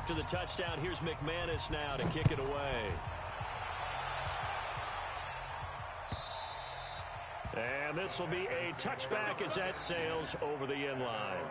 after the touchdown. Here's McManus now to kick it away. And this will be a touchback as that sails over the end line.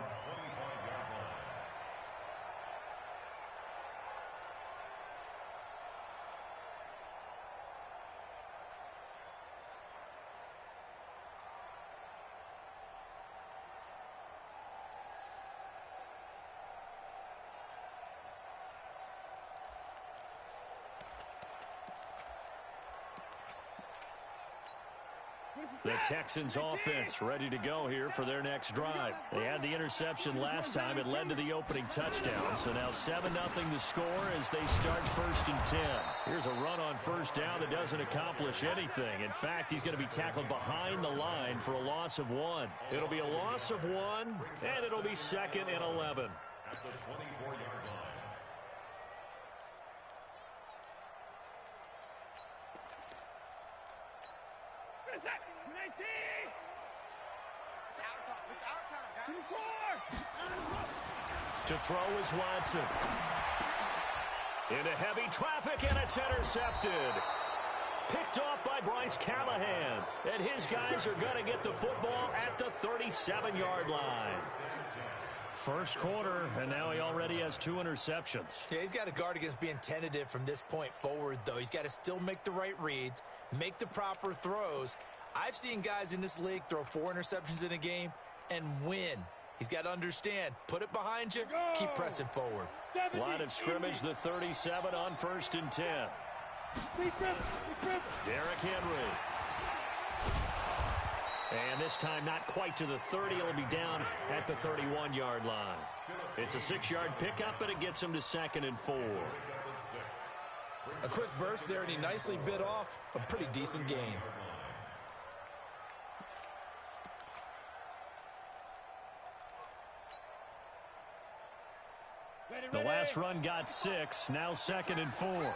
The Texans offense ready to go here for their next drive. They had the interception last time. It led to the opening touchdown. So now 7-0 the score as they start 1st and 10. Here's a run on first down that doesn't accomplish anything. In fact, he's going to be tackled behind the line for a loss of 1. It'll be a loss of 1, and it'll be 2nd and 11. At the 24-yard line. To throw is Watson. Into heavy traffic, and it's intercepted. Picked off by Bryce Callahan. And his guys are going to get the football at the 37-yard line. First quarter, and now he already has 2 interceptions. Yeah, he's got to guard against being tentative from this point forward, though. He's got to still make the right reads, make the proper throws. I've seen guys in this league throw 4 interceptions in a game and win. He's got to understand, put it behind you, keep pressing forward. Line of scrimmage, the 37 on 1st and 10. Derrick Henry. And this time not quite to the 30. It'll be down at the 31-yard line. It's a 6-yard pickup, and it gets him to 2nd and 4. A quick burst there, and he nicely bit off a pretty decent gain. The last run got 6. Now 2nd and 4.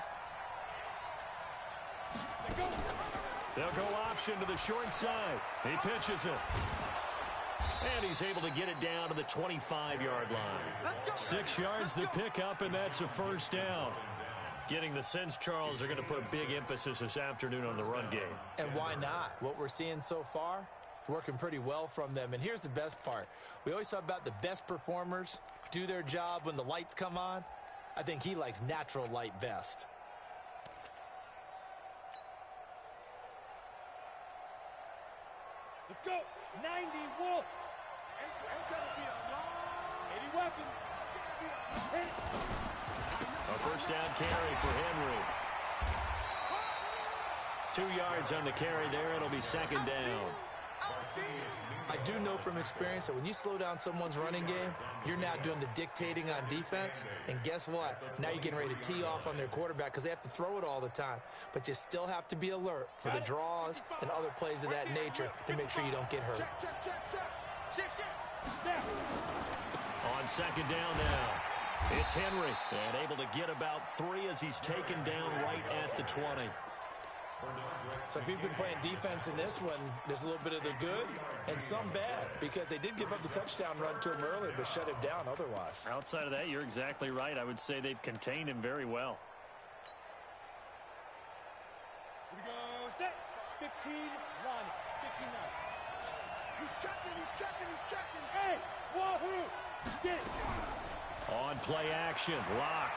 They'll go option to the short side. He pitches it. And he's able to get it down to the 25-yard line. 6 yards the pickup, and that's a first down. Getting the sense, Charles, they're going to put a big emphasis this afternoon on the run game. And why not? What we're seeing so far, it's working pretty well from them. And here's the best part. We always talk about the best performers do their job when the lights come on. I think he likes natural light best. Let's go. 90 Wolf. It's going to be a long 80 weapons. A first down carry for Henry. 2 yards on the carry there. It'll be 2nd down. I do know from experience that when you slow down someone's running game, you're now doing the dictating on defense. And guess what? Now you're getting ready to tee off on their quarterback because they have to throw it all the time. But you still have to be alert for the draws and other plays of that nature to make sure you don't get hurt. On 2nd down now, it's Henry. And able to get about 3 as he's taken down right at the 20. So if you've been playing defense in this one, there's a little bit of the good and some bad because they did give up the touchdown run to him earlier but shut him down otherwise. Outside of that, you're exactly right. I would say they've contained him very well. Here we go. Set. 15, run. 15 now. He's checking. Hey, wahoo. Get it. On play action, Lock.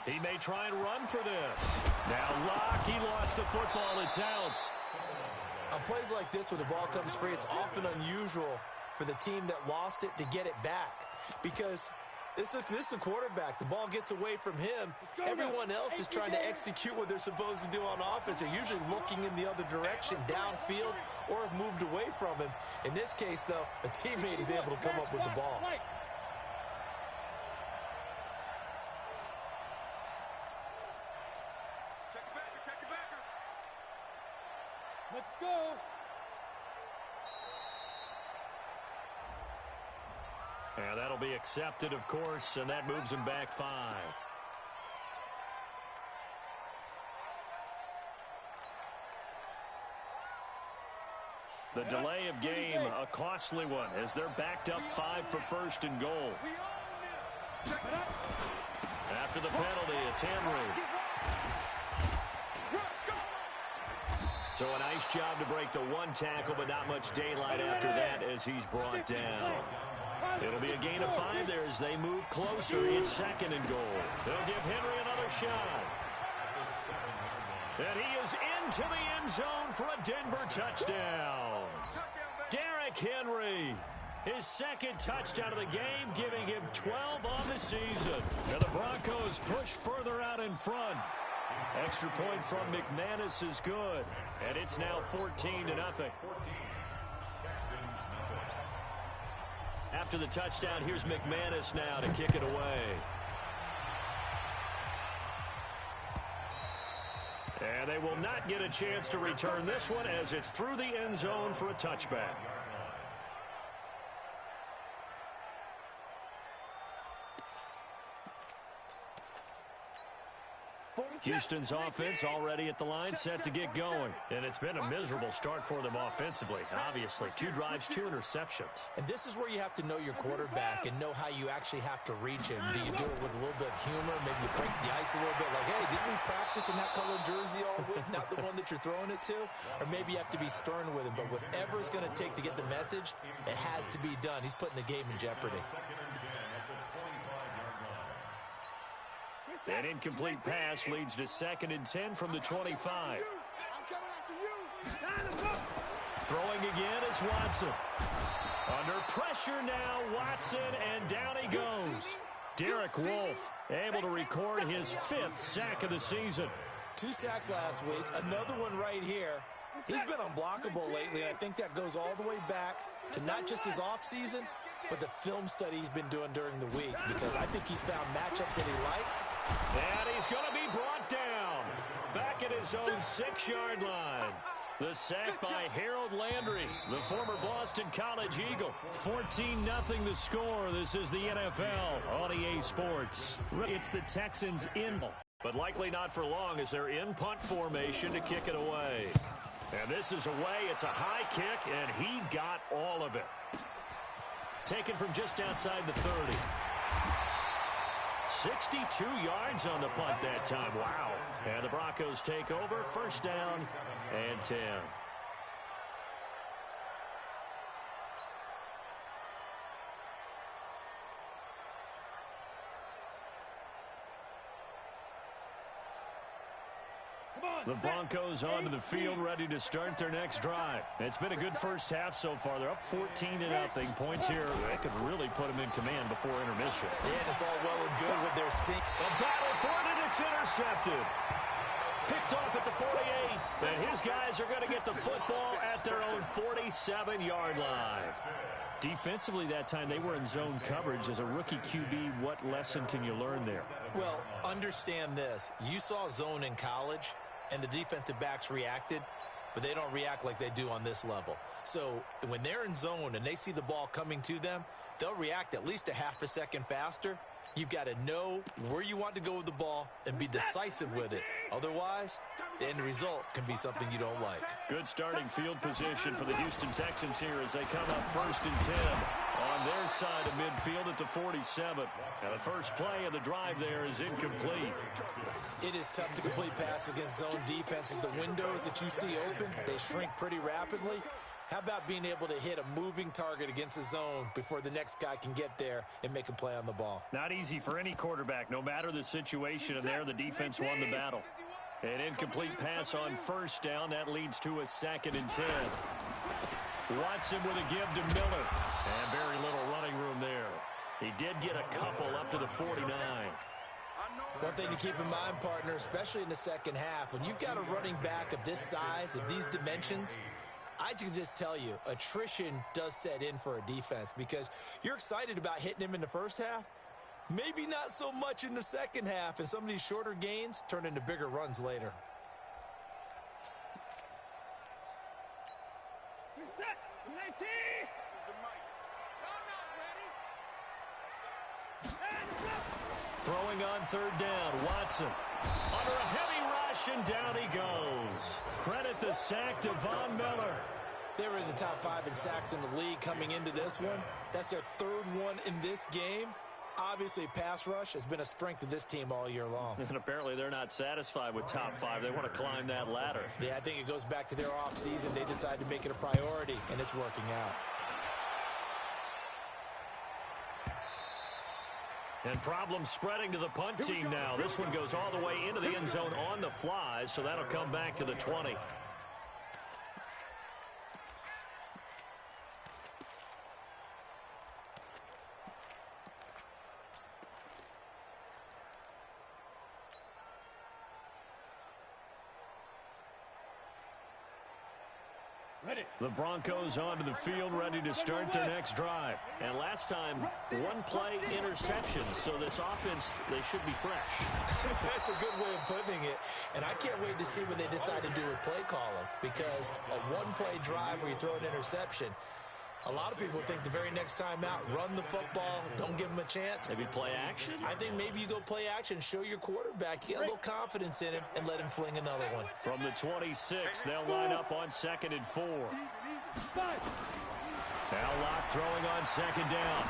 He may try and run for this. Now Lock, he lost the football. It's held. On plays like this where the ball comes free, it's often unusual for the team that lost it to get it back because this is a quarterback. The ball gets away from him. Everyone else is trying to execute what they're supposed to do on offense. They're usually looking in the other direction, downfield, or have moved away from him. In this case, though, a teammate is able to come up with the ball. Let's go. And that'll be accepted, of course, and that moves him back 5. The delay of game, a costly one, as they're backed up 5 for first and goal. After the penalty, it's Henry. So a nice job to break the one tackle, but not much daylight after that as he's brought down. It'll be a gain of 5 there as they move closer. It's second and goal. They'll give Henry another shot. And he is into the end zone for a Denver touchdown. Derrick Henry, his second touchdown of the game, giving him 12 on the season. And the Broncos push further out in front. Extra point from McManus is good. And it's now 14-0. After the touchdown, here's McManus now to kick it away. And they will not get a chance to return this one as it's through the end zone for a touchback. Houston's offense already at the line, set to get going. And it's been a miserable start for them offensively, obviously. 2 drives, 2 interceptions. And this is where you have to know your quarterback and know how you actually have to reach him. Do you do it with a little bit of humor? Maybe you break the ice a little bit like, hey, didn't we practice in that colored jersey all week? Not the one that you're throwing it to? Or maybe you have to be stern with him. But whatever it's going to take to get the message, it has to be done. He's putting the game in jeopardy. An incomplete pass leads to 2nd and 10 from the 25. Throwing again is Watson. Under pressure now, Watson, and down he goes. Derek Wolfe able to record his 5th sack of the season. 2 sacks last week, another one right here. He's been unblockable lately, and I think that goes all the way back to not just his offseason, but the film study he's been doing during the week, because I think he's found matchups that he likes. And he's going to be brought down back at his own 6-yard line. The sack by Harold Landry, the former Boston College Eagle. 14-0 the score. This is the NFL on EA Sports. It's the Texans in, but likely not for long as they're in punt formation to kick it away. And this is away. It's a high kick, and he got all of it. Taken from just outside the 30. 62 yards on the punt that time. Wow. And the Broncos take over. 1st down and 10. The Broncos onto the field, ready to start their next drive. It's been a good first half so far. They're up 14-0. Points here, they could really put them in command before intermission. Yeah, and it's all well and good with their sink. A battle for it, and it's intercepted. Picked off at the 48. And his guys are going to get the football at their own 47-yard line. Defensively that time, they were in zone coverage. As a rookie QB, what lesson can you learn there? Well, understand this. You saw zone in college, and the defensive backs reacted, but they don't react like they do on this level. So when they're in zone and they see the ball coming to them, they'll react at least a half a second faster. You've got to know where you want to go with the ball and be decisive with it. Otherwise, the end result can be something you don't like. Good starting field position for the Houston Texans here as they come up 1st and 10 on their side of midfield at the 47. Now the first play of the drive there is incomplete. It is tough to complete passes against zone defenses. The windows that you see open, they shrink pretty rapidly. How about being able to hit a moving target against a zone before the next guy can get there and make a play on the ball? Not easy for any quarterback, no matter the situation, and there the defense won the battle. An incomplete pass on 1st down. That leads to a 2nd and 10. Watson with a give to Miller. And very little running room there. He did get a couple up to the 49. One thing to keep in mind, partner, especially in the second half, when you've got a running back of this size, of these dimensions, I can just tell you, attrition does set in for a defense because you're excited about hitting him in the first half. Maybe not so much in the second half, and some of these shorter gains turn into bigger runs later. Throwing on 3rd down, Watson. Under a heavy rush, and down he goes. Credit the sack to Von Miller. They were in the top 5 in sacks in the league coming into this one. That's their 3rd one in this game. Obviously, pass rush has been a strength of this team all year long. And apparently they're not satisfied with top 5. They want to climb that ladder. Yeah, I think it goes back to their offseason. They decided to make it a priority, and it's working out. And problems spreading to the punt team now. This one goes all the way into the end zone on the fly, so that'll come back to the 20. The Broncos onto the field, ready to start their next drive. And last time, 1-play interception. So this offense, they should be fresh. That's a good way of putting it. And I can't wait to see what they decide to do with play calling. Because a 1-play drive where you throw an interception, a lot of people think the very next time out, run the football, don't give them a chance. Maybe play action? I think maybe you go play action, show your quarterback, get a little confidence in him, and let him fling another one. From the 26, they'll line up on 2nd and 4. Now Locke throwing on 2nd down.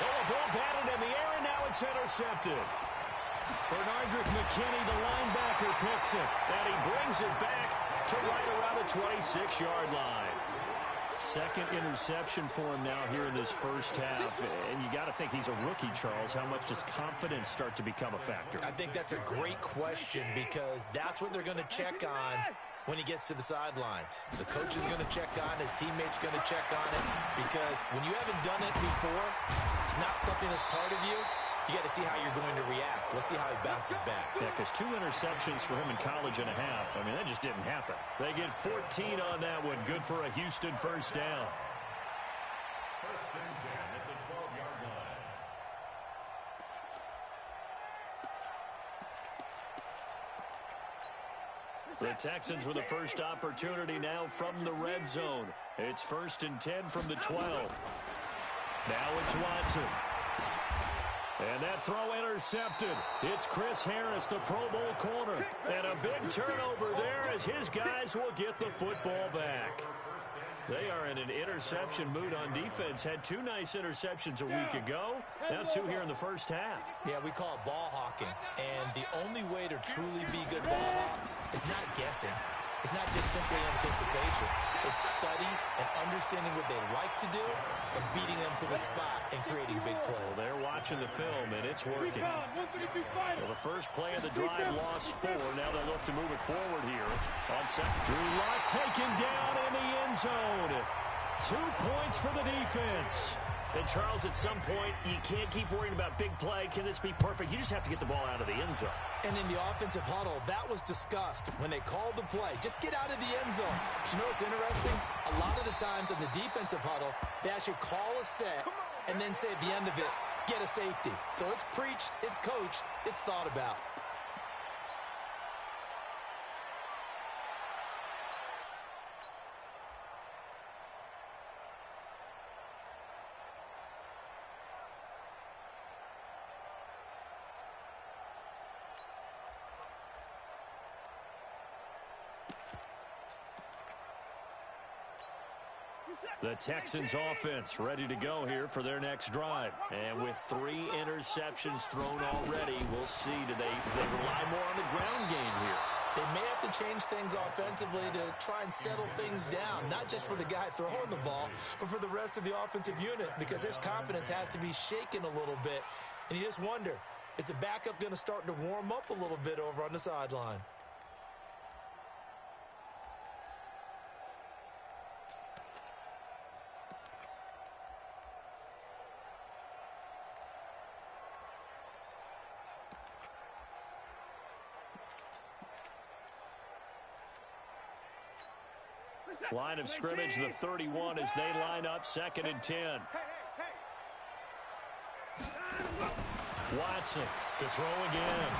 Oh, the ball batted in the air, and now it's intercepted. Bernardrick McKinney, the linebacker, picks it, and he brings it back to right around the 26-yard line. 2nd interception for him now here in this first half. And you got to think he's a rookie, Charles. How much does confidence start to become a factor? I think that's a great question because that's what they're going to check on when he gets to the sidelines. The coach is going to check on, his teammates are going to check on it because when you haven't done it before, it's not something that's part of you. You got to see how you're going to react. Let's see how he bounces back. Yeah, because 2 interceptions for him in college and a half. I mean, that just didn't happen. They get 14 on that one. Good for a Houston first down. 1st and 10 at the 12-yard line. The Texans with the first opportunity now from the red zone. It's 1st and 10 from the 12. Now it's Watson. And that throw intercepted. It's Chris Harris, the Pro Bowl corner. And a big turnover there as his guys will get the football back. They are in an interception mood on defense. Had 2 nice interceptions a week ago. Now 2 here in the first half. Yeah, we call it ball hawking. And the only way to truly be good ball hawks is not guessing. It's not just simply anticipation. It's study and understanding what they like to do and beating them to the spot and creating big plays. Well, they're watching the film, and it's working. Well, the first play of the drive lost 4. Now they look to move it forward here. On 2nd, Drew Lock taken down in the end zone. 2 points for the defense. And, Charles, at some point, you can't keep worrying about big play. Can this be perfect? You just have to get the ball out of the end zone. And in the offensive huddle, that was discussed when they called the play. Just get out of the end zone. But you know what's interesting? A lot of the times in the defensive huddle, they actually call a set and then say at the end of it, get a safety. So it's preached, it's coached, it's thought about. The Texans offense ready to go here for their next drive. And with 3 interceptions thrown already, we'll see, do they rely more on the ground game here? They may have to change things offensively to try and settle things down, not just for the guy throwing the ball, but for the rest of the offensive unit, because their confidence has to be shaken a little bit. And you just wonder, is the backup going to start to warm up a little bit over on the sideline? Line of scrimmage, the 31 as they line up 2nd and 10. Watson to throw again.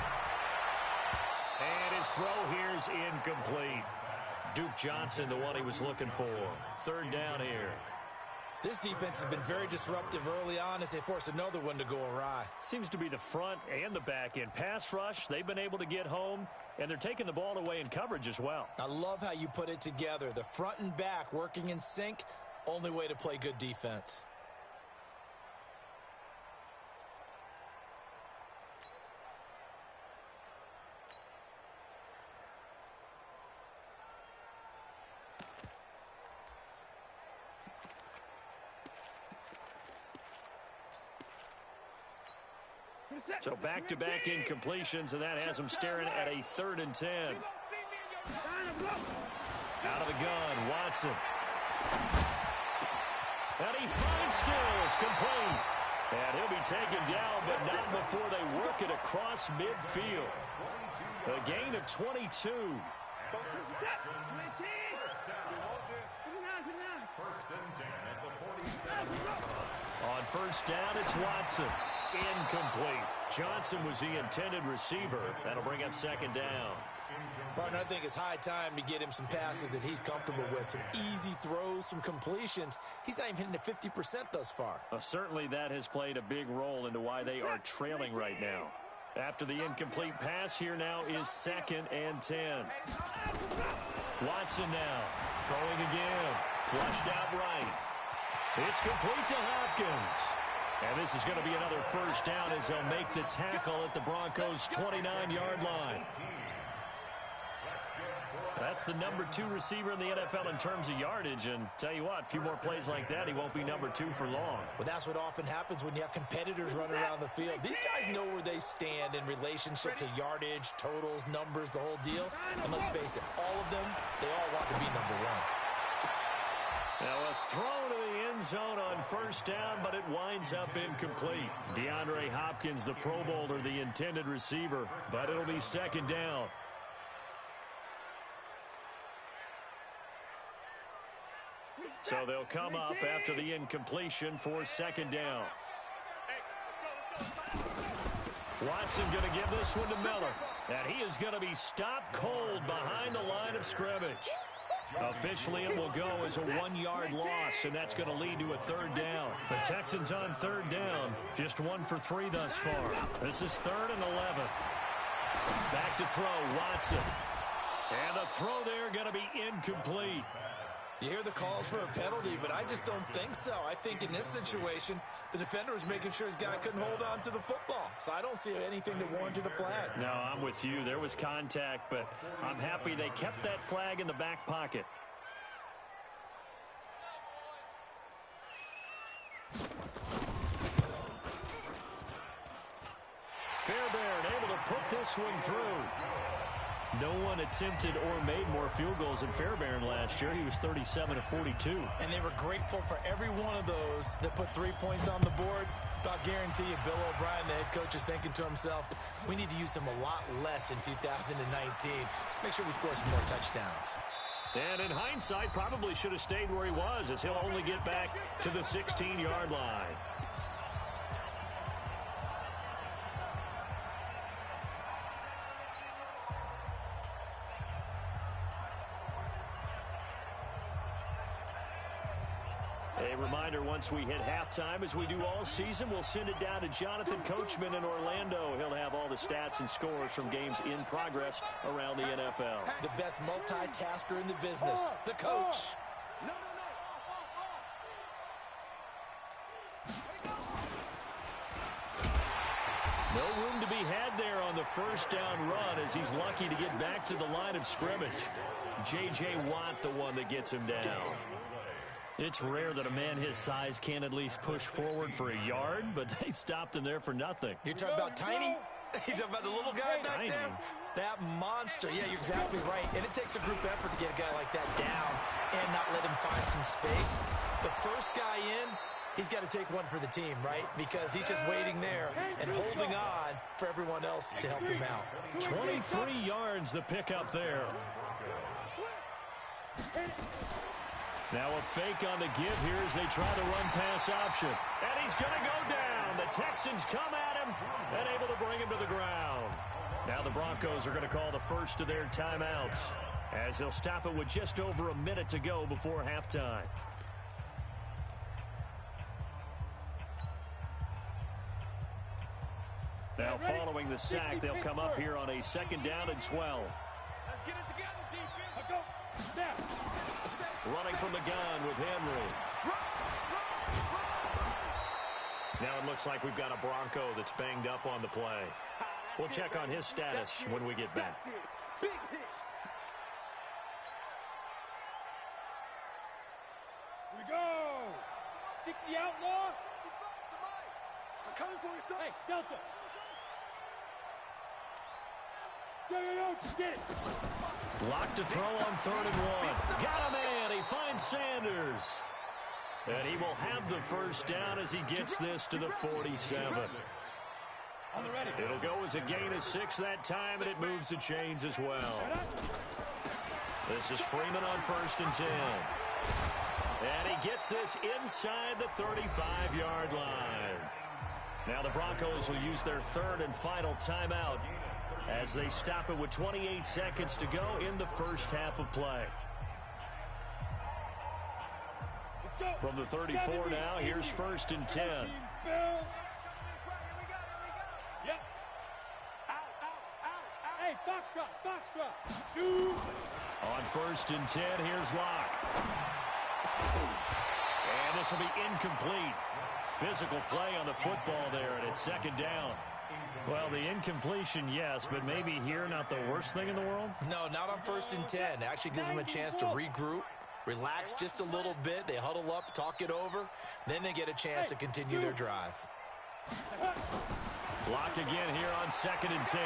And his throw here's incomplete. Duke Johnson, the one he was looking for. 3rd down here. This defense has been very disruptive early on as they force another one to go awry. Seems to be the front and the back end. Pass rush, they've been able to get home. and they're taking the ball away in coverage as well. I love how you put it together. The front and back working in sync, only way to play good defense. So back-to-back incompletions, and that has them staring at a 3rd and 10. Out of the gun, Watson. And he finds Stills, complete. And he'll be taken down, but not before they work it across midfield. A gain of 22. On first down, it's Watson. Incomplete. Johnson was the intended receiver. That'll bring up 2nd down. Martin, I think it's high time to get him some passes that he's comfortable with. Some easy throws, some completions. He's not even hitting the 50% thus far. Certainly that has played a big role into why they are trailing right now. After the incomplete pass, here now is 2nd and 10. Watson now. Throwing again. Flushed out right. It's complete to Hopkins. And this is going to be another first down as they'll make the tackle at the Broncos' 29-yard line. That's the number 2 receiver in the NFL in terms of yardage. And tell you what, a few more plays like that, he won't be number 2 for long. Well, that's what often happens when you have competitors running around the field. These guys know where they stand in relationship to yardage, totals, numbers, the whole deal. And let's face it, all of them, they all want to be number 1. Now a throw to the end zone on first down, but it winds up incomplete. DeAndre Hopkins, the Pro Bowler, the intended receiver, but it'll be 2nd down. So they'll come up after the incompletion for 2nd down. Watson going to give this one to Miller. And he is going to be stopped cold behind the line of scrimmage. Officially, it will go as a 1-yard loss, and that's going to lead to a 3rd down. The Texans on 3rd down, just 1 for 3 thus far. This is 3rd and 11. Back to throw, Watson. And the throw there going to be incomplete. You hear the calls for a penalty, but I just don't think so. I think in this situation, the defender was making sure his guy couldn't hold on to the football. So I don't see anything that warranted the flag. No, I'm with you. There was contact, but I'm happy they kept that flag in the back pocket. Fairbairn able to put this one through. No one attempted or made more field goals than Fairbairn last year. He was 37 of 42. And they were grateful for every one of those that put 3 points on the board. I'll guarantee you Bill O'Brien, the head coach, is thinking to himself, we need to use him a lot less in 2019. Let's make sure we score some more touchdowns. And in hindsight, probably should have stayed where he was, as he'll only get back to the 16-yard line. A reminder, once we hit halftime, as we do all season, we'll send it down to Jonathan Coachman in Orlando. He'll have all the stats and scores from games in progress around the NFL. The best multitasker in the business, the coach. No room to be had there on the first down run, as he's lucky to get back to the line of scrimmage. J.J. Watt, the one that gets him down. It's rare that a man his size can at least push forward for a yard, but they stopped him there for nothing. You're talking about tiny? You're talking about the little guy back there? That monster. Yeah, you're exactly right. And it takes a group effort to get a guy like that down and not let him find some space. The first guy in, he's got to take one for the team, right? Because he's just waiting there and holding on for everyone else to help him out. 23 yards the pickup there. Now a fake on the give here as they try the run-pass option. And he's going to go down. The Texans come at him and able to bring him to the ground. Now the Broncos are going to call the first of their timeouts, as they'll stop it with just over a minute to go before halftime. Now following the sack, they'll come up here on a 2nd down and 12. Let's get it together, defense. Let's go. Snap. Running from the gun with Henry. Now it looks like we've got a Bronco that's banged up on the play. We'll check on his status when we get back. Big hit. Here we go. 60 outlaw. I'm coming for you, son. Hey, Delta. Yo, get it. Locked to throw on 3rd and 1. Got a man. He finds Sanders. And he will have the first down as he gets this to the 47. It'll go as a gain of 6 that time, and it moves the chains as well. This is Freeman on 1st and 10. And he gets this inside the 35-yard line. Now the Broncos will use their 3rd and final timeout as they stop it with 28 seconds to go in the first half of play. From the 34 now, here's 1st and 10. Hey, Foxtrot. Shoot. On 1st and 10, here's Locke. And this will be incomplete. Physical play on the football there, and it's 2nd down. Well, the incompletion, yes, but maybe here not the worst thing in the world? No, not on 1st and 10. It actually gives them a chance to regroup, relax just a little bit. They huddle up, talk it over. Then they get a chance to continue their drive. Locke again here on 2nd and 10.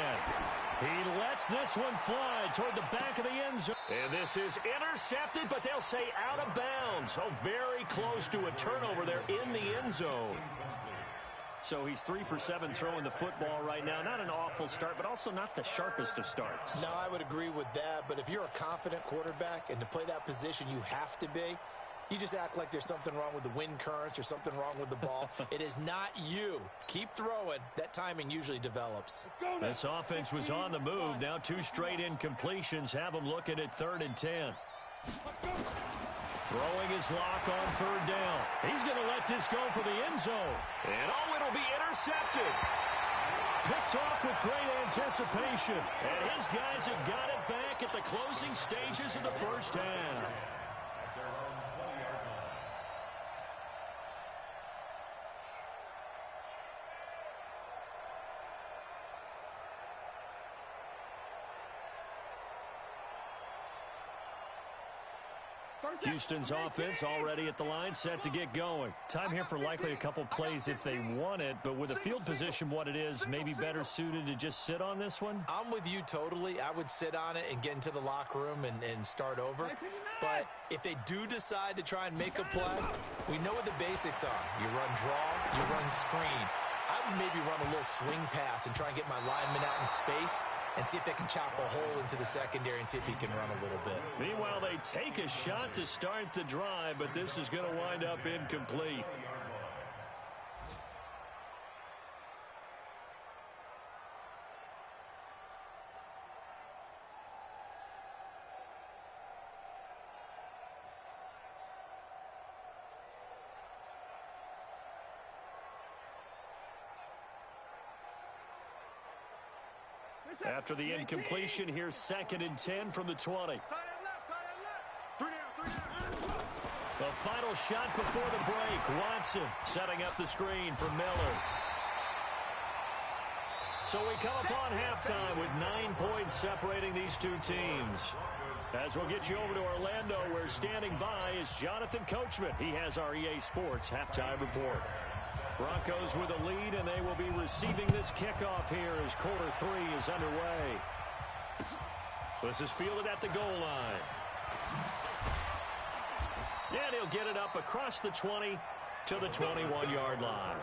He lets this one fly toward the back of the end zone. And this is intercepted, but they'll say out of bounds. Oh, very close to a turnover there in the end zone. So he's 3 for 7 throwing the football right now. Not an awful start, but also not the sharpest of starts. No, I would agree with that. But if you're a confident quarterback and to play that position you have to be, you just act like there's something wrong with the wind currents or something wrong with the ball. It is not you. Keep throwing. That timing usually develops. This offense was on the move. Now 2 straight incompletions have them looking at 3rd and 10. Throwing his Lock on 3rd down. He's going to let this go for the end zone. And oh, it'll be intercepted. Picked off with great anticipation. And his guys have got it back at the closing stages of the first half. Houston's offense already at the line, set to get going. Time here for likely a couple plays if they want it, but with the field position what it is, maybe better suited to just sit on this one? I'm with you totally. I would sit on it and get into the locker room and start over. But if they do decide to try and make a play, we know what the basics are. You run draw, you run screen. I would maybe run a little swing pass and try and get my lineman out in space and see if they can chop a hole into the secondary and see if he can run a little bit. Meanwhile, they take a shot to start the drive, but this is going to wind up incomplete. After the incompletion, here's 2nd and 10 from the 20. The final shot before the break. Watson setting up the screen for Miller. So we come upon halftime with 9 points separating these two teams. As we'll get you over to Orlando, where standing by is Jonathan Coachman. He has our EA Sports halftime report. Broncos with a lead, and they will be receiving this kickoff here as quarter 3 is underway. This is fielded at the goal line. And he'll get it up across the 20 to the 21-yard line.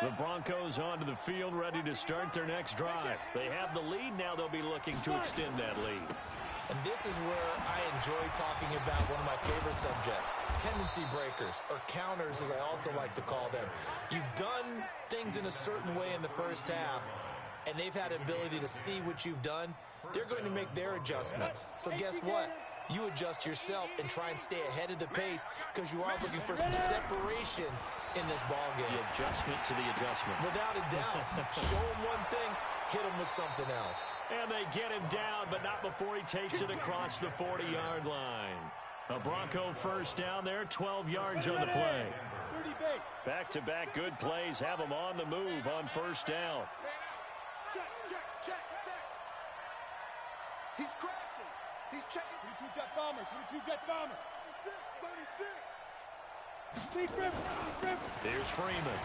The Broncos onto the field, ready to start their next drive. They have the lead. Now they'll be looking to extend that lead. And this is where I enjoy talking about one of my favorite subjects, tendency breakers, or counters, as I also like to call them. You've done things in a certain way in the first half. and they've had the ability to see what you've done, they're going to make their adjustments. So guess what? You adjust yourself and try and stay ahead of the pace because you are looking for some separation in this ball game. The adjustment to the adjustment. Without a doubt. Show him one thing, hit him with something else. And they get him down, but not before he takes it across the 40-yard line. A Bronco first down there, 12 yards on the play. Back-to-back good plays have him on the move on first down. Check. He's crashing. He's checking. 22 jet bomber. 22 jet bomber. 36. Here's Freeman.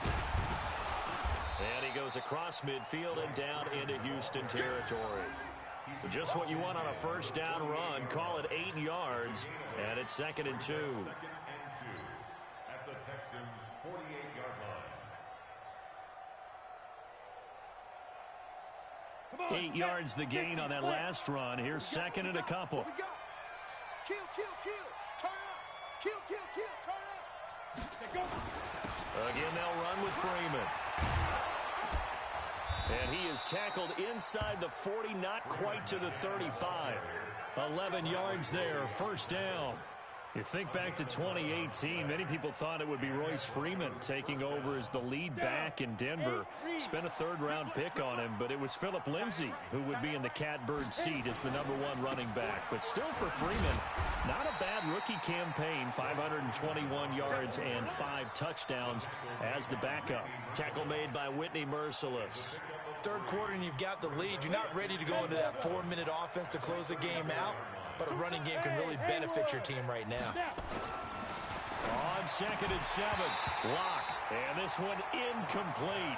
And he goes across midfield and down into Houston territory. Just what you want on a first down run. Call it 8 yards, and it's 2nd and 2. At the Texans' 48-yard line. 8 yards the gain on that last run. Here's 2nd and a couple. Kill. Turn up. Kill. Turn up. Again, they'll run with Freeman. And he is tackled inside the 40, not quite to the 35. 11 yards there, first down. You think back to 2018, many people thought it would be Royce Freeman taking over as the lead back in Denver. Spent a third-round pick on him, but it was Phillip Lindsay who would be in the catbird seat as the #1 running back. But still for Freeman, not a bad rookie campaign, 521 yards and 5 touchdowns as the backup. Tackle made by Whitney Merciless. Third quarter and you've got the lead. You're not ready to go into that 4-minute offense to close the game out. But a running game can really benefit your team right now. On 2nd and 7, block. And this one incomplete.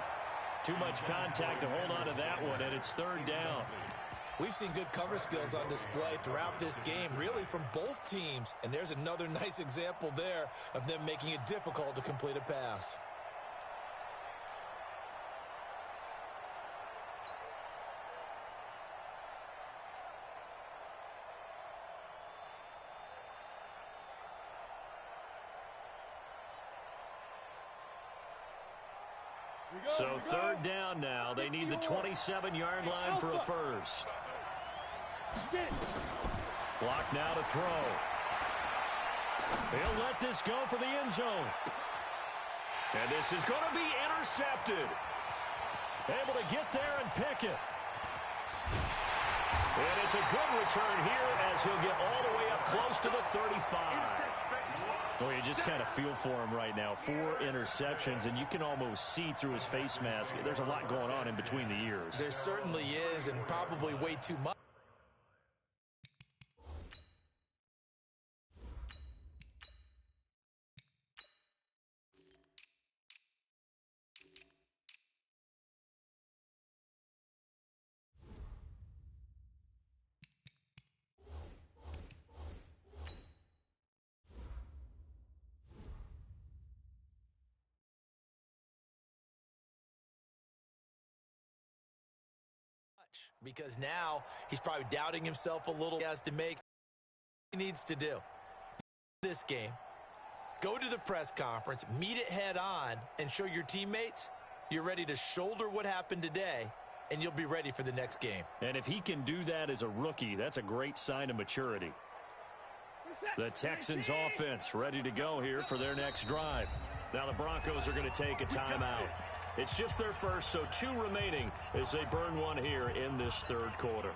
Too much contact to hold on to that one, and it's 3rd down. We've seen good cover skills on display throughout this game, really from both teams. And there's another nice example there of them making it difficult to complete a pass. So 3rd down now. They need the 27-yard line for a first. Block now to throw. He'll let this go for the end zone. And this is going to be intercepted. Able to get there and pick it. And it's a good return here as he'll get all the way up close to the 35. Well, you just kind of feel for him right now. 4 interceptions, and you can almost see through his face mask. There's a lot going on in between the ears. There certainly is, and probably way too much. Because now he's probably doubting himself a little. He has to make what he needs to do. This game, go to the press conference, meet it head on, and show your teammates you're ready to shoulder what happened today, and you'll be ready for the next game. And if he can do that as a rookie, that's a great sign of maturity. The Texans offense ready to go here for their next drive. Now the Broncos are going to take a timeout. It's just their first, so 2 remaining as they burn one here in this 3rd quarter.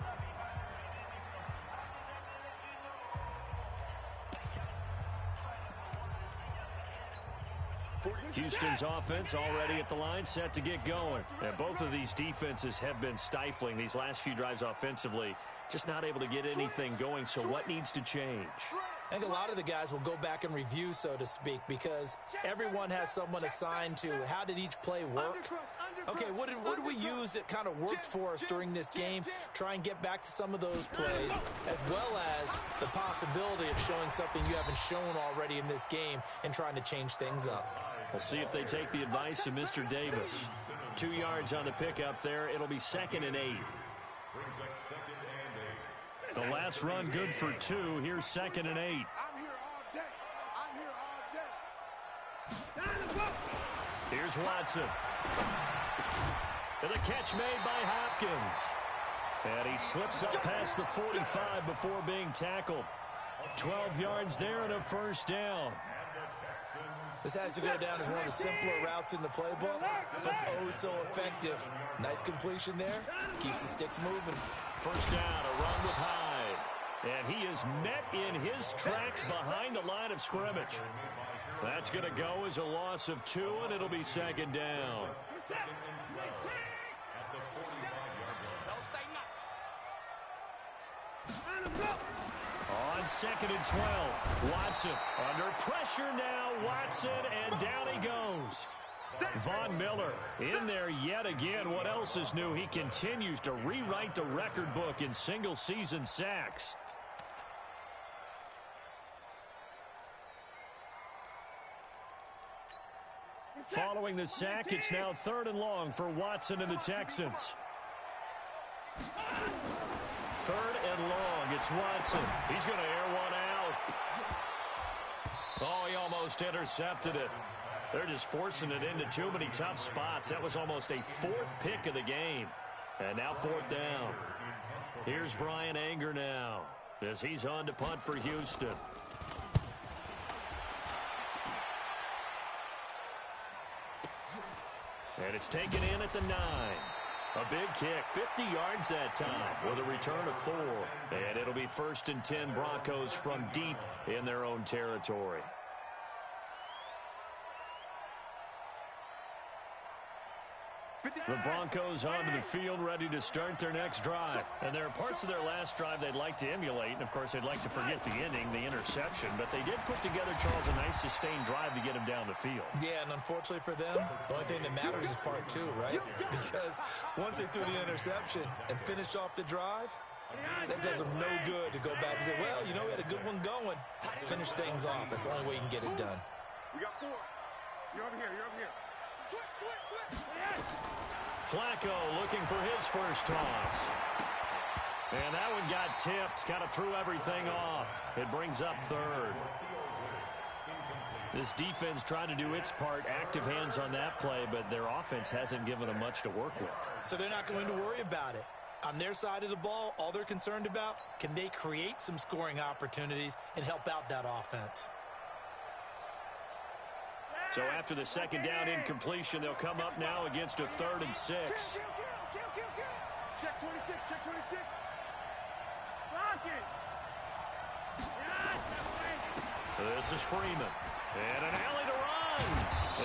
Houston's offense already at the line, set to get going. And both of these defenses have been stifling these last few drives offensively. Just not able to get anything going, so what needs to change? I think a lot of the guys will go back and review, so to speak, because everyone has someone assigned to how did each play work. Okay, what did we use that kind of worked for us during this game? Try and get back to some of those plays, as well as the possibility of showing something you haven't shown already in this game and trying to change things up. We'll see if they take the advice of Mr. Davis. 2 yards on the pickup there. It'll be 2nd and 8. The last run good for 2. Here's 2nd and 8. I'm here all day. Here's Watson. And the catch made by Hopkins. And he slips up past the 45 before being tackled. 12 yards there and a first down. This has to go down as one of the simpler routes in the playbook, but oh so effective. Nice completion there. Keeps the sticks moving. First down, a run with Hyde. And he is met in his tracks behind the line of scrimmage. That's going to go as a loss of 2, and it'll be second down. On 2nd and 12, Watson under pressure now. Watson, and down he goes. Von Miller in there yet again. What else is new? He continues to rewrite the record book in single-season sacks. Following the sack, it's now 3rd and long for Watson and the Texans. 3rd and long. It's Watson. He's going to air one out. Oh, he almost intercepted it. They're just forcing it into too many tough spots. That was almost a 4th pick of the game. And now 4th down. Here's Brian Anger now as he's on to punt for Houston. And it's taken in at the 9. A big kick, 50 yards that time with a return of 4. And it'll be 1st and 10 Broncos from deep in their own territory. The Broncos onto the field, ready to start their next drive. And there are parts of their last drive they'd like to emulate. And, of course, they'd like to forget the ending, the interception. But they did put together, Charles, a nice sustained drive to get him down the field. Yeah, and unfortunately for them, the only thing that matters is part 2, right? Because once they threw the interception and finished off the drive, that does them no good to go back and say, well, you know, we had a good one going. Finish things off. That's the only way you can get it done. We got 4. You're over here. You're over here. Switch. Flacco looking for his first toss. And that one got tipped. Kind of threw everything off. It brings up 3rd. This defense trying to do its part. Active hands on that play, but their offense hasn't given them much to work with. So they're not going to worry about it. On their side of the ball, all they're concerned about, can they create some scoring opportunities and help out that offense? So after the 2nd down incompletion, they'll come up now against a 3rd and 6. Check 26, check 26. Block it. This is Freeman. And an alley to run.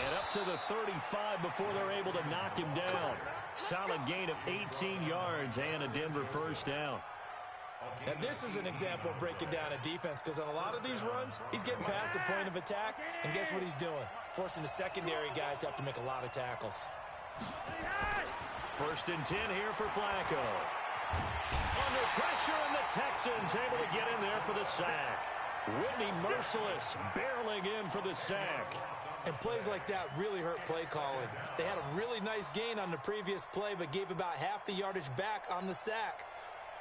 And up to the 35 before they're able to knock him down. Solid gain of 18 yards and a Denver first down. Now, this is an example of breaking down a defense, because on a lot of these runs, he's getting past the point of attack, and guess what he's doing? Forcing the secondary guys to have to make a lot of tackles. 1st and 10 here for Flacco. Under pressure, and the Texans able to get in there for the sack. Whitney Merciless barreling in for the sack. And plays like that really hurt play calling. They had a really nice gain on the previous play, but gave about half the yardage back on the sack.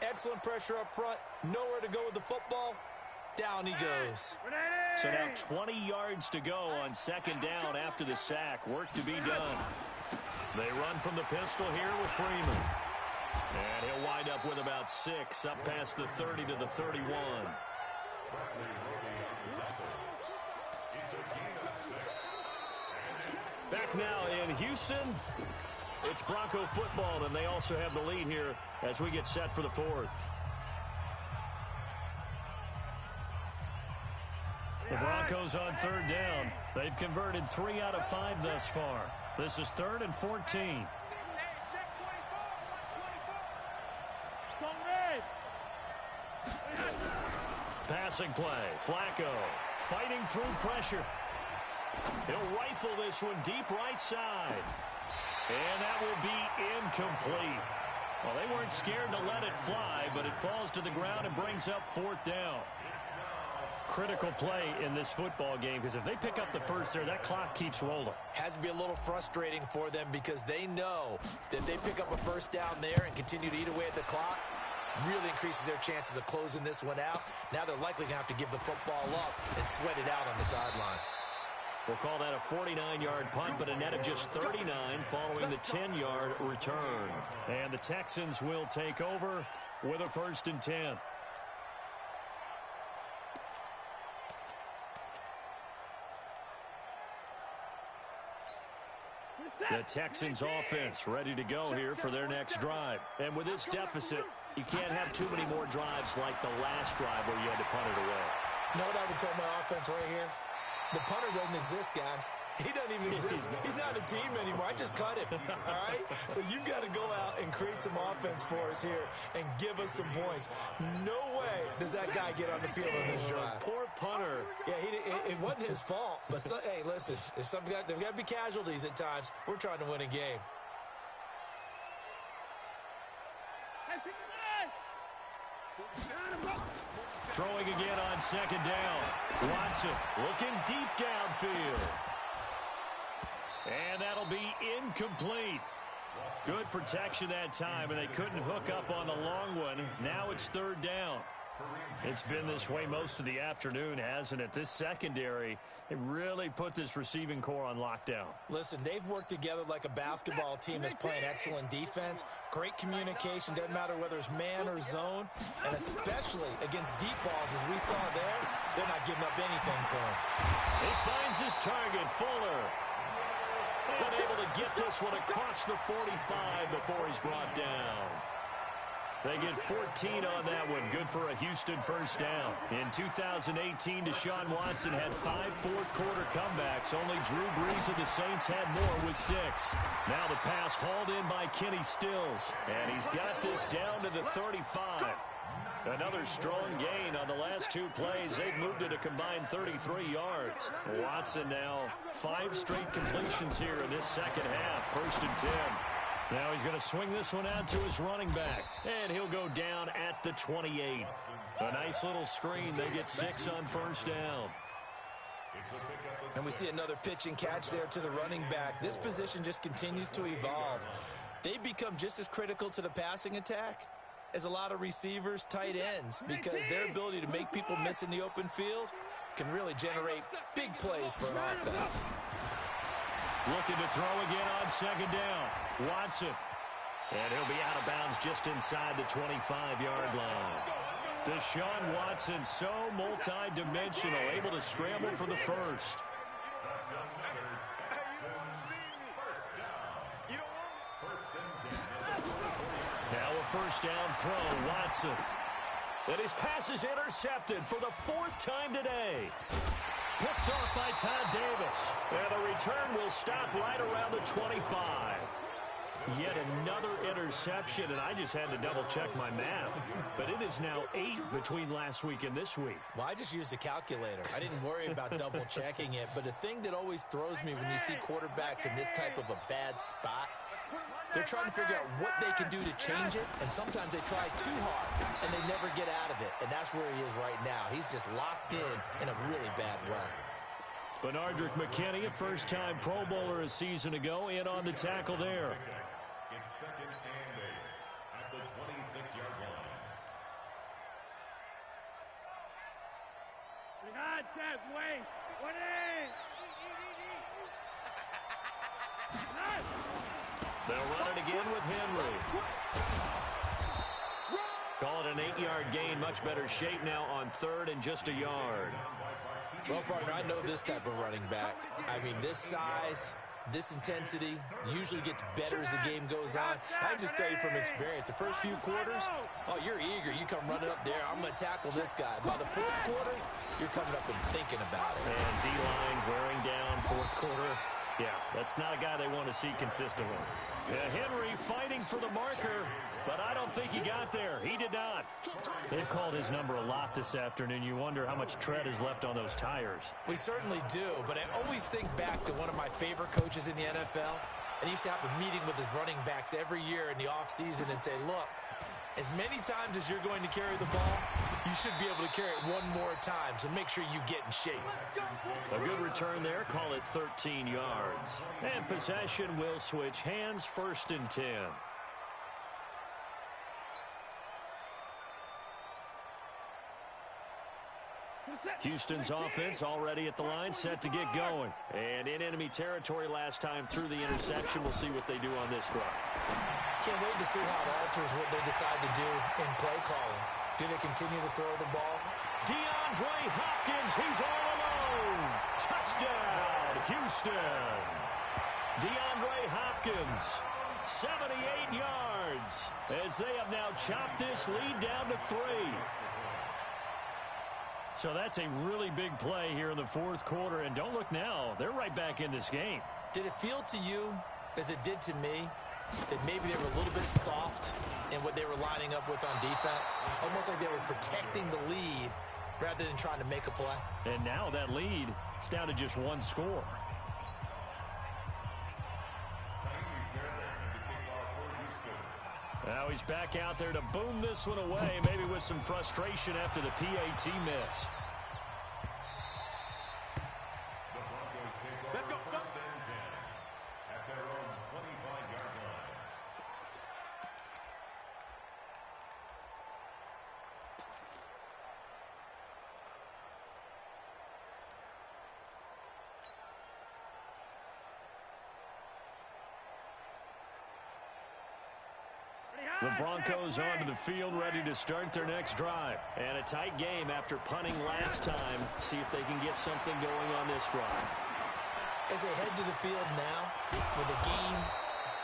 Excellent pressure up front. Nowhere to go with the football. Down he goes. So now 20 yards to go on 2nd down after the sack. Work to be done. They run from the pistol here with Freeman. And he'll wind up with about 6 up past the 30 to the 31. Back now in Houston. It's Bronco football, and they also have the lead here as we get set for the 4th. The Broncos on 3rd down. They've converted 3 out of 5 thus far. This is 3rd and 14. Passing play. Flacco fighting through pressure. He'll rifle this one deep right side. And that will be incomplete. Well, they weren't scared to let it fly, but it falls to the ground and brings up 4th down. Critical play in this football game, because if they pick up the first there, that clock keeps rolling. Has to be a little frustrating for them, because they know that if they pick up a first down there and continue to eat away at the clock, really increases their chances of closing this one out. Now they're likely going to have to give the football up and sweat it out on the sideline. We'll call that a 49-yard punt, but a net of just 39 following the 10-yard return. And the Texans will take over with a 1st and 10. The Texans offense ready to go here for their next drive. And with this deficit, you can't have too many more drives like the last drive where you had to punt it away. You know what I would tell my offense right here? The punter doesn't exist, guys. He doesn't even exist. He's not a team anymore. I just cut him, all right? So you've got to go out and create some offense for us here and give us some points. No way does that guy get on the field on this drive. Poor punter. Yeah, it wasn't his fault. But, hey, listen, there's got to be casualties at times. We're trying to win a game. Throwing again on 2nd down. Watson looking deep downfield. And that'll be incomplete. Good protection that time, and they couldn't hook up on the long one. Now it's 3rd down. It's been this way most of the afternoon, hasn't it? This secondary, it really put this receiving core on lockdown. Listen, they've worked together like a basketball team that's playing excellent defense. Great communication, doesn't matter whether it's man or zone. And especially against deep balls, as we saw there, they're not giving up anything to him. He finds his target, Fuller. Unable to get this one across the 45 before he's brought down. They get 14 on that one. Good for a Houston 1st down. In 2018, Deshaun Watson had 5 fourth-quarter comebacks. Only Drew Brees of the Saints had more with 6. Now the pass hauled in by Kenny Stills. And he's got this down to the 35. Another strong gain on the last 2 plays. They've moved it a combined 33 yards. Watson now 5 straight completions here in this second half. 1st and 10. Now he's going to swing this one out to his running back. And he'll go down at the 28. A nice little screen. They get 6 on 1st down. And we see another pitch and catch there to the running back. This position just continues to evolve. They become just as critical to the passing attack as a lot of receivers, tight ends, because their ability to make people miss in the open field can really generate big plays for an offense. Looking to throw again on 2nd down. Watson. And he'll be out of bounds just inside the 25-yard line. Deshaun Watson, so multi-dimensional, able to scramble for the 1st. Now a 1st down throw, Watson. And his pass is intercepted for the 4th time today. Picked off by Todd Davis. And the return will stop right around the 25. Yet another interception, and I just had to double-check my math. But it is now 8 between last week and this week. Well, I just used a calculator. I didn't worry about double-checking it. But the thing that always throws me when you see quarterbacks in this type of a bad spot, they're trying to figure out what they can do to change it, and sometimes they try too hard, and they never get out of it. And that's where he is right now. He's just locked in a really bad way. Benardrick McKinney, a first-time Pro Bowler a season ago, in on the tackle there. It's 2nd and 8 at the 26-yard line. God, Seth, wait. What is? They'll run it again with Henry. Call it an 8-yard gain. Much better shape now on 3rd and just a yard. Well, partner, I know this type of running back. I mean, this size, this intensity usually gets better as the game goes on. I just tell you from experience, the first few quarters, oh, you're eager. You come running up there. I'm going to tackle this guy. By the 4th quarter, you're coming up and thinking about it. And D-line wearing down 4th quarter. Yeah, that's not a guy they want to see consistently. Henry fighting for the marker, but I don't think he got there. He did not. They've called his number a lot this afternoon. You wonder how much tread is left on those tires. We certainly do, but I always think back to one of my favorite coaches in the NFL, and he used to have a meeting with his running backs every year in the offseason and say, look, as many times as you're going to carry the ball, you should be able to carry it one more time, so make sure you get in shape. A good return there, call it 13 yards. And possession will switch hands, 1st and 10. Houston's offense already at the line, set to get going. And in enemy territory last time through the interception. We'll see what they do on this drive. Can't wait to see how it alters what they decide to do in play calling. Do they continue to throw the ball? DeAndre Hopkins, he's all alone. Touchdown, Houston. DeAndre Hopkins, 78 yards, as they have now chopped this lead down to 3. So that's a really big play here in the fourth quarter. And don't look now, they're right back in this game. Did it feel to you, as it did to me, that maybe they were a little bit soft in what they were lining up with on defense? Almost like they were protecting the lead rather than trying to make a play. And now that lead is down to just one score. Now he's back out there to boom this one away, maybe with some frustration after the PAT miss. Let's go. At their own 25-yard line. The Broncos onto the field, ready to start their next drive. And a tight game after punting last time. See if they can get something going on this drive. As they head to the field now, with the game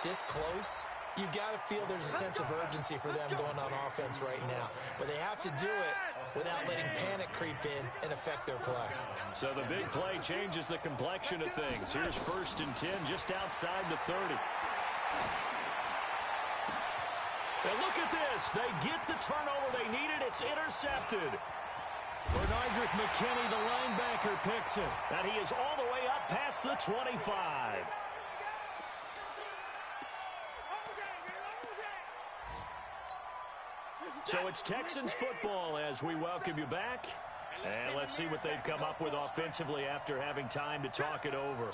this close, you've got to feel there's a sense of urgency for them going on offense right now. But they have to do it without letting panic creep in and affect their play. So the big play changes the complexion of things. Here's 1st and 10 just outside the 30. And look at this. They get the turnover they needed. It's intercepted. Bernardrick McKinney, the linebacker, picks it. And he is all the way up past the 25. So it's Texans football as we welcome you back. And let's see what they've come up with offensively after having time to talk it over.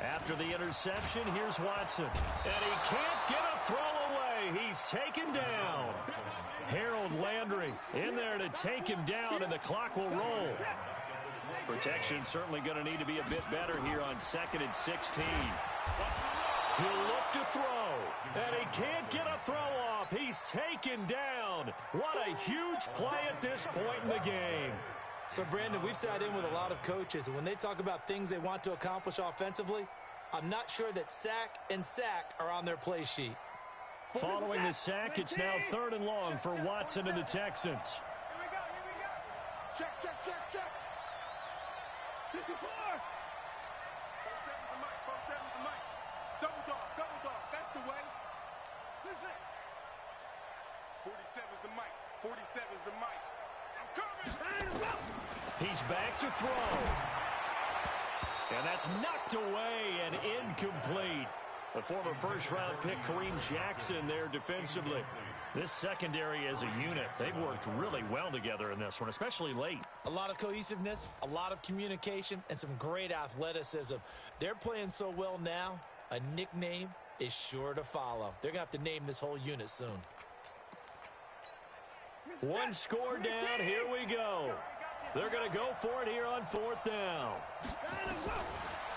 After the interception, here's Watson. And he can't get a throw away. He's taken down. Harold Landry in there to take him down, and the clock will roll. Protection certainly going to need to be a bit better here on 2nd and 16. He'll look to throw, and he can't get a throw off. He's taken down. What a huge play at this point in the game. So, Brandon, we've sat in with a lot of coaches, and when they talk about things they want to accomplish offensively, I'm not sure that sack and sack are on their play sheet. Following the sack, it's now 3rd and long for Watson and the Texans. Here we go. Check. 54. 47's the mic. Double dog. That's the way. 47's the mic. 47's the mic. I'm coming. He's back to throw. And that's knocked away and incomplete. The former first-round pick, Kareem Jackson, there defensively. This secondary as a unit, they've worked really well together in this one, especially late. A lot of cohesiveness, a lot of communication, and some great athleticism. They're playing so well now, a nickname is sure to follow. They're going to have to name this whole unit soon. One score down, here we go. They're going to go for it here on 4th down.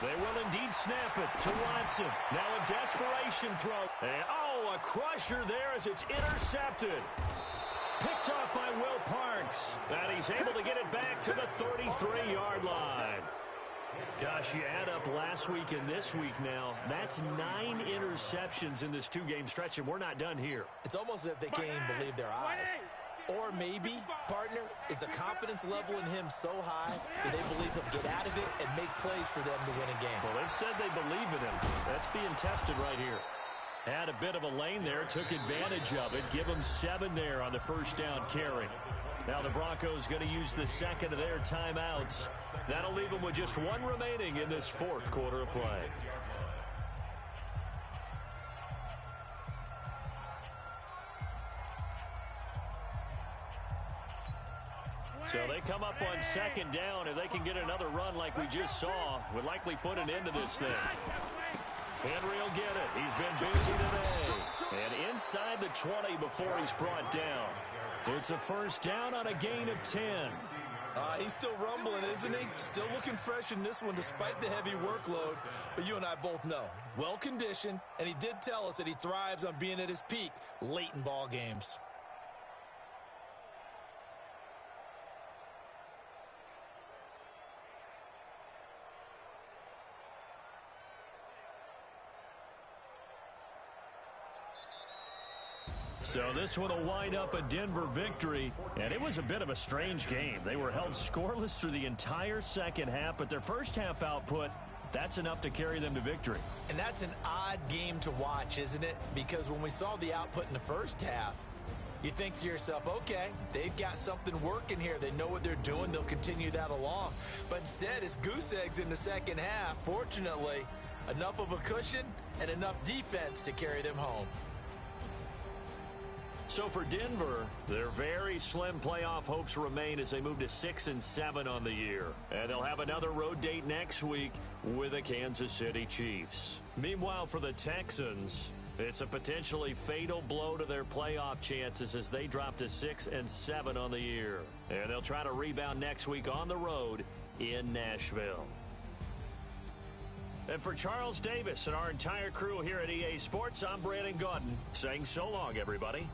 They will indeed snap it to Watson. Now a desperation throw. And, a crusher there as it's intercepted. Picked off by Will Parks. And he's able to get it back to the 33-yard line. Gosh, you add up last week and this week now. That's 9 interceptions in this 2-game stretch, and we're not done here. It's almost as if they can't even believe their eyes. Or maybe, partner, is the confidence level in him so high that they believe he'll get out of it and make plays for them to win a game. Well, they've said they believe in him. That's being tested right here. Had a bit of a lane there, took advantage of it. Give him 7 there on the first down carry. Now the Broncos going to use the second of their timeouts. That'll leave them with just 1 remaining in this 4th quarter of play. So they come up on 2nd down. If they can get another run like we just saw, would likely put an end to this thing. Henry will get it. He's been busy today. And inside the 20 before he's brought down. It's a first down on a gain of 10. He's still rumbling, isn't he? Still looking fresh in this one despite the heavy workload. But you and I both know, well-conditioned, and he did tell us that he thrives on being at his peak late in ball games. So this one will wind up a Denver victory, and it was a bit of a strange game. They were held scoreless through the entire second half, but their first half output, that's enough to carry them to victory. And that's an odd game to watch, isn't it? Because when we saw the output in the first half, you think to yourself, okay, they've got something working here. They know what they're doing. They'll continue that along. But instead, it's goose eggs in the second half. Fortunately, enough of a cushion and enough defense to carry them home. So for Denver, their very slim playoff hopes remain as they move to 6-7 on the year. And they'll have another road date next week with the Kansas City Chiefs. Meanwhile, for the Texans, it's a potentially fatal blow to their playoff chances as they drop to 6-7 on the year. And they'll try to rebound next week on the road in Nashville. And for Charles Davis and our entire crew here at EA Sports, I'm Brandon Gaudin saying so long, everybody.